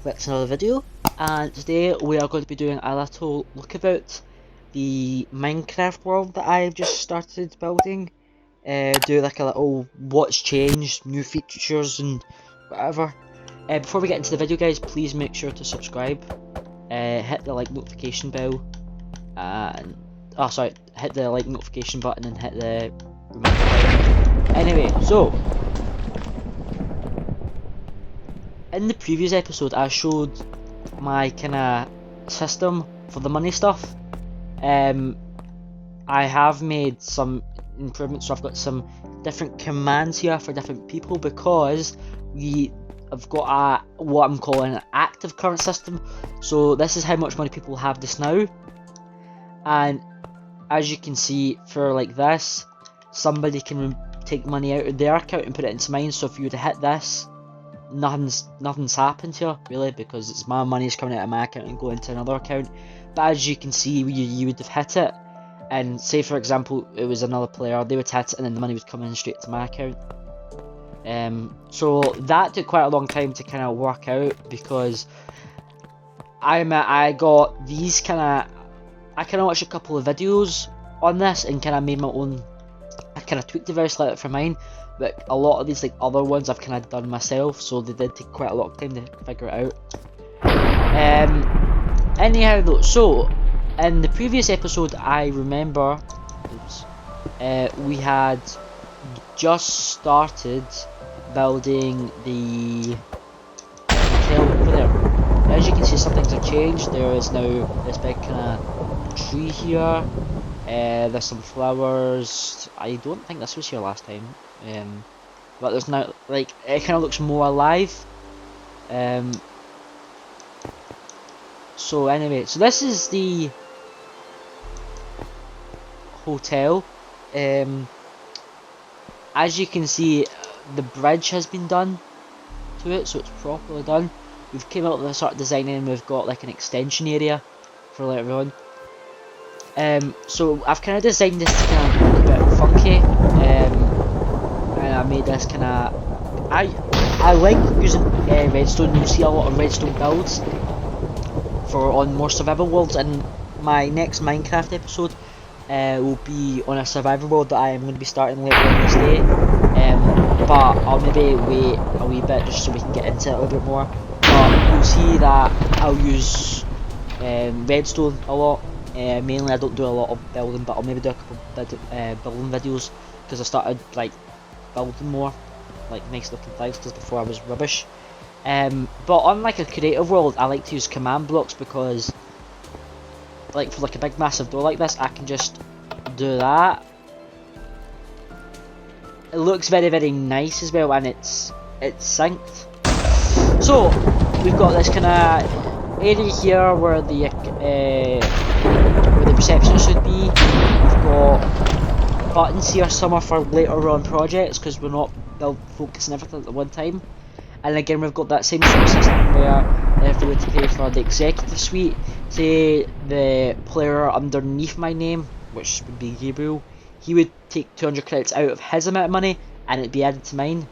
back to another video, and today we are going to be doing a little look about the Minecraft world that I've just started building. Do like a little what's changed, new features and whatever. Before we get into the video guys, please make sure to subscribe, hit the like notification bell, and hit the like notification button and hit the reminder button. Anyway, so in the previous episode I showed my kinda system for the money stuff. I have made some improvements, so I've got some different commands here for different people because we have got a what I'm calling an active current system. So this is how much money people have this now, and as you can see for like this, somebody can take money out of their account and put it into mine. So if you were to hit this, nothing's happened here really, because it's my money's coming out of my account and going into another account. But as you can see, you would have hit it, and say for example it was another player, they would hit it and then the money would come in straight to my account. So that took quite a long time to kind of work out, because I got these I watched a couple of videos on this and kind of made my own. I kind of tweaked it very slightly for mine, but a lot of these like other ones I've kind of done myself, so they did take quite a lot of time to figure it out. Anyhow though, so in the previous episode I remember, we had just started building the hotel over there. As you can see, some things have changed. There is now this big kind of tree here. There's some flowers. I don't think this was here last time. But there's now, like, it kind of looks more alive. So anyway, so this is the hotel. As you can see, the bridge has been done to it, so it's properly done. We've came out with a sort of design and we've got like an extension area for later on. So I've kind of designed this to kind of look a bit funky, and I made this kind of. I like using redstone. You see a lot of redstone builds on more survival worlds, and my next Minecraft episode will be on a survival world that I am going to be starting later on this day. But I'll maybe wait a wee bit just so we can get into it a little bit more. But you'll see that I'll use redstone a lot. Mainly I don't do a lot of building, but I'll maybe do a couple building videos, because I started like building more like nice looking things, because before I was rubbish. But on like a creative world I like to use command blocks, because like for like a big massive door like this I can just do that. It looks very very nice as well, and it's synced. So we've got this kind of area here where the reception should be. We've got buttons here, some are for later on projects because we're not focusing everything at one time. And again we've got that same sort of system where if we were to pay for the executive suite, say the player underneath my name, which would be Gabriel, he would take 200 credits out of his amount of money and it'd be added to mine.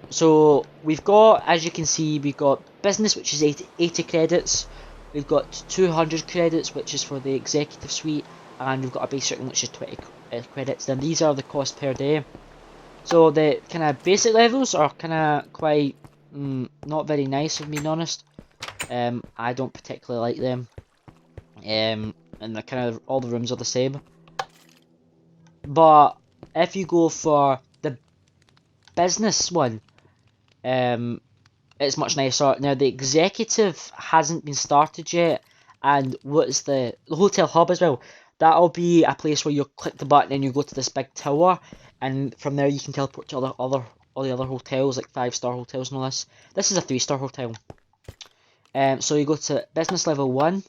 So we've got, as you can see, we've got business, which is 80 credits. We've got 200 credits, which is for the executive suite, and we've got a basic one, which is 20 credits. Then these are the cost per day. So the kind of basic levels are kind of quite not very nice, if I'm being honest. I don't particularly like them. And the kind of all the rooms are the same. But if you go for the business one, it's much nicer. Now the executive hasn't been started yet, and what's the hotel hub as well. That'll be a place where you click the button and you go to this big tower, and from there you can teleport to all the other hotels, like 5-star hotels and all this. This is a 3-star hotel. So you go to business level 1,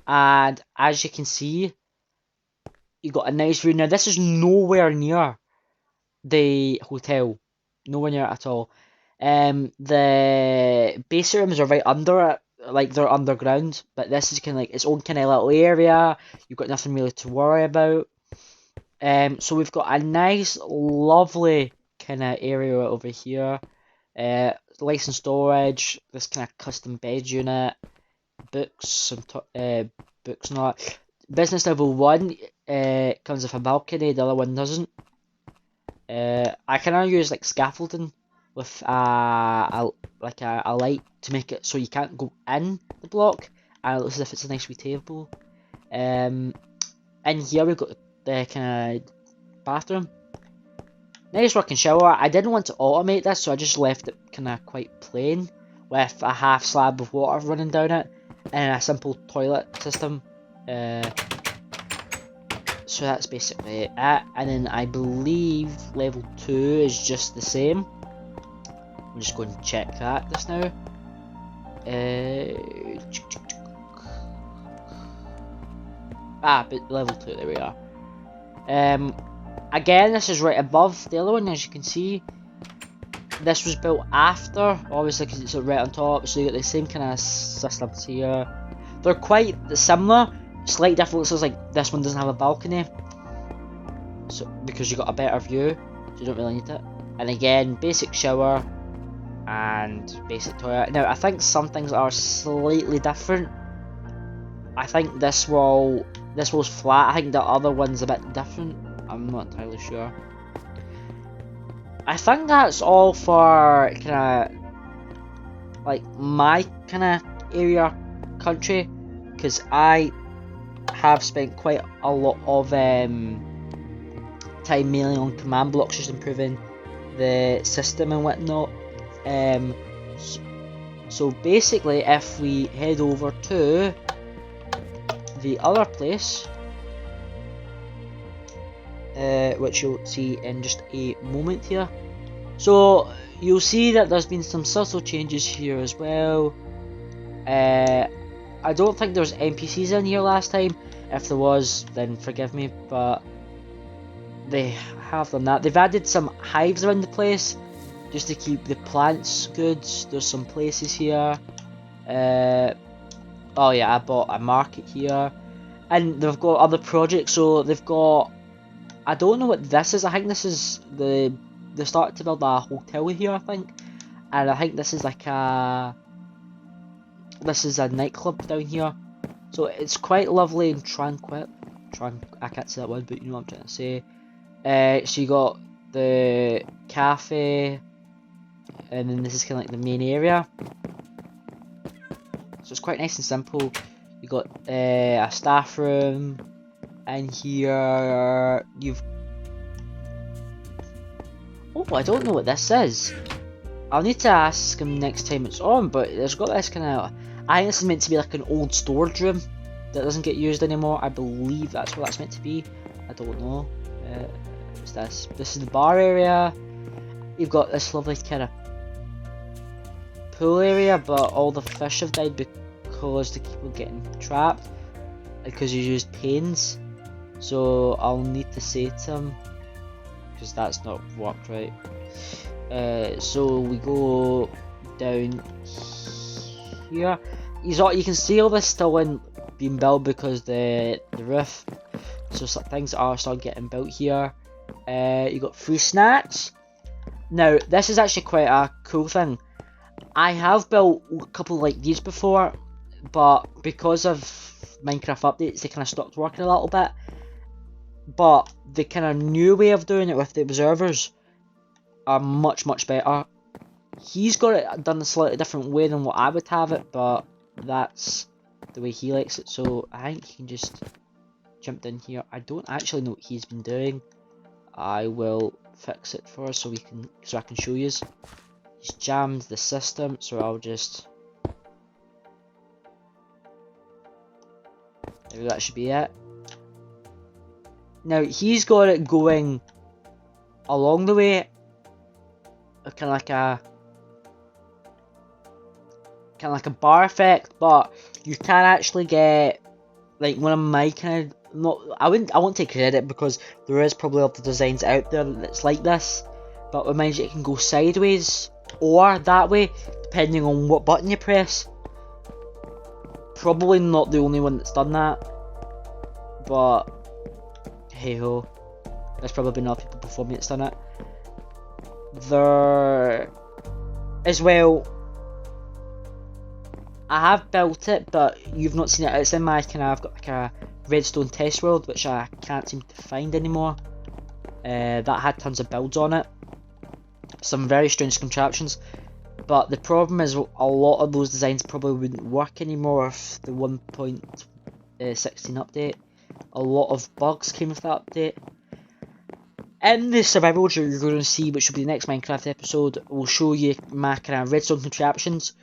and as you can see, you got a nice view. Now this is nowhere near the hotel, nowhere near it at all. The base rooms are right under it, like they're underground, but this is kind of like its own kind of little area. You've got nothing really to worry about. So we've got a nice, lovely kind of area over here. licensed storage, this kind of custom bed unit, books, some books and all that. Business level 1 comes with a balcony, the other one doesn't. I can use like scaffolding with a light to make it so you can't go in the block, and it looks as if it's a nice wee table. And here we've got the kind of bathroom. Nice working shower. I didn't want to automate this, so I just left it kind of quite plain with a half slab of water running down it and a simple toilet system. So that's basically it. And then I believe level 2 is just the same. I'm just going to check that just now. But level 2, there we are. Again, this is right above the other one, as you can see. This was built after, obviously, because it's right on top, so you get the same kind of systems here. They're quite similar, slight differences, like this one doesn't have a balcony, so because you got a better view, so you don't really need it. And again, basic shower and basic toilet. Now, I think some things are slightly different. I think this wall's flat. I think the other one's a bit different. I'm not entirely sure. I think that's all for kind of like my kind of area, country, because I have spent quite a lot of time mainly on command blocks, just improving the system and whatnot. So basically, if we head over to the other place, which you'll see in just a moment here. So you'll see that there's been some subtle changes here as well. I don't think there was NPCs in here last time. If there was, then forgive me, but they have done that. They've added some hives around the place just to keep the plants good. There's some places here. Oh yeah, I bought a market here, and they've got other projects. So they've got, I don't know what this is. I think this is they started to build a hotel here, I think, and I think this is like a nightclub down here. So it's quite lovely and tranquil. I can't say that word, but you know what I'm trying to say. So you got the cafe, and then this is kind of like the main area. So it's quite nice and simple. You got a staff room. And here you've... Oh, I don't know what this is. I'll need to ask him next time it's on, but there's got this kind of... I think this is meant to be like an old storage room that doesn't get used anymore. I believe that's what that's meant to be. I don't know. What's this? This is the bar area. You've got this lovely kind of pool area, but all the fish have died because the people getting trapped because you used panes. So I'll need to say to him, because that's not worked right. So we go down here. You can see all this still in being built because the roof. So some things are still getting built here. You got free snacks. Now this is actually quite a cool thing. I have built a couple like these before, but because of Minecraft updates, they kind of stopped working a little bit. But the kind of new way of doing it with the observers are much better. He's got it done a slightly different way than what I would have it, but that's the way he likes it. So I think he can just jump in here. I don't actually know what he's been doing. I will fix it for us so I can show you. He's jammed the system, so I'll just... Maybe that should be it. Now he's got it going along the way, kind of like a bar effect, but you can actually get like one of my kind of I won't take credit because there is probably other designs out there that's like this, but reminds you it can go sideways or that way depending on what button you press. Probably not the only one that's done that, but hey ho, there's probably been other people before me that's done it. as well, I have built it, but you've not seen it. It's in my kind of, I've got like a redstone test world, which I can't seem to find anymore. That had tons of builds on it. Some very strange contraptions. But the problem is a lot of those designs probably wouldn't work anymore if the 1.16 update. A lot of bugs came with that update. In the survival mode you're going to see, which will be the next Minecraft episode, will show you my kind of redstone contraptions.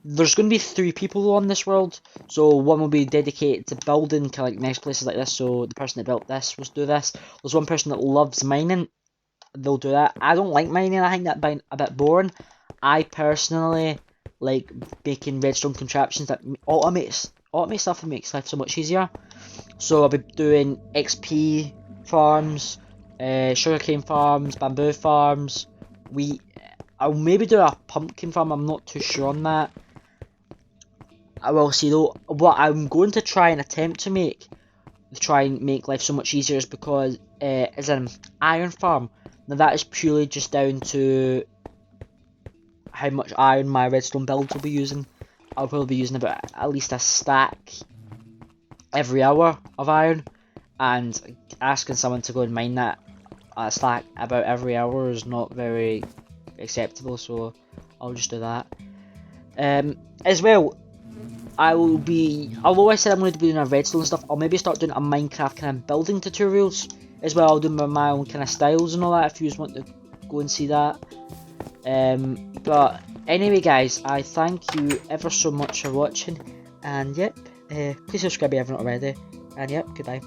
There's going to be 3 people on this world, so one will be dedicated to building kind of like nice places like this, so the person that built this will do this. There's one person that loves mining, they'll do that. I don't like mining, I think that a bit boring. I personally like making redstone contraptions that automate stuff and makes life so much easier. So I'll be doing XP farms, sugarcane farms, bamboo farms, wheat. I'll maybe do a pumpkin farm, I'm not too sure on that. I will see though, what I'm going to try and attempt to try and make life so much easier is because, is an iron farm. Now that is purely just down to how much iron my redstone builds will be using. I'll probably be using about at least a stack every hour of iron, and asking someone to go and mine that stack about every hour is not very acceptable, so I'll just do that. As well, although I said I'm going to be doing a redstone stuff, I'll maybe start doing a Minecraft kind of building tutorials as well. I'll do my own kind of styles and all that if you just want to go and see that. But anyway guys, I thank you ever so much for watching, and yep, please subscribe if you haven't already, and yep, goodbye.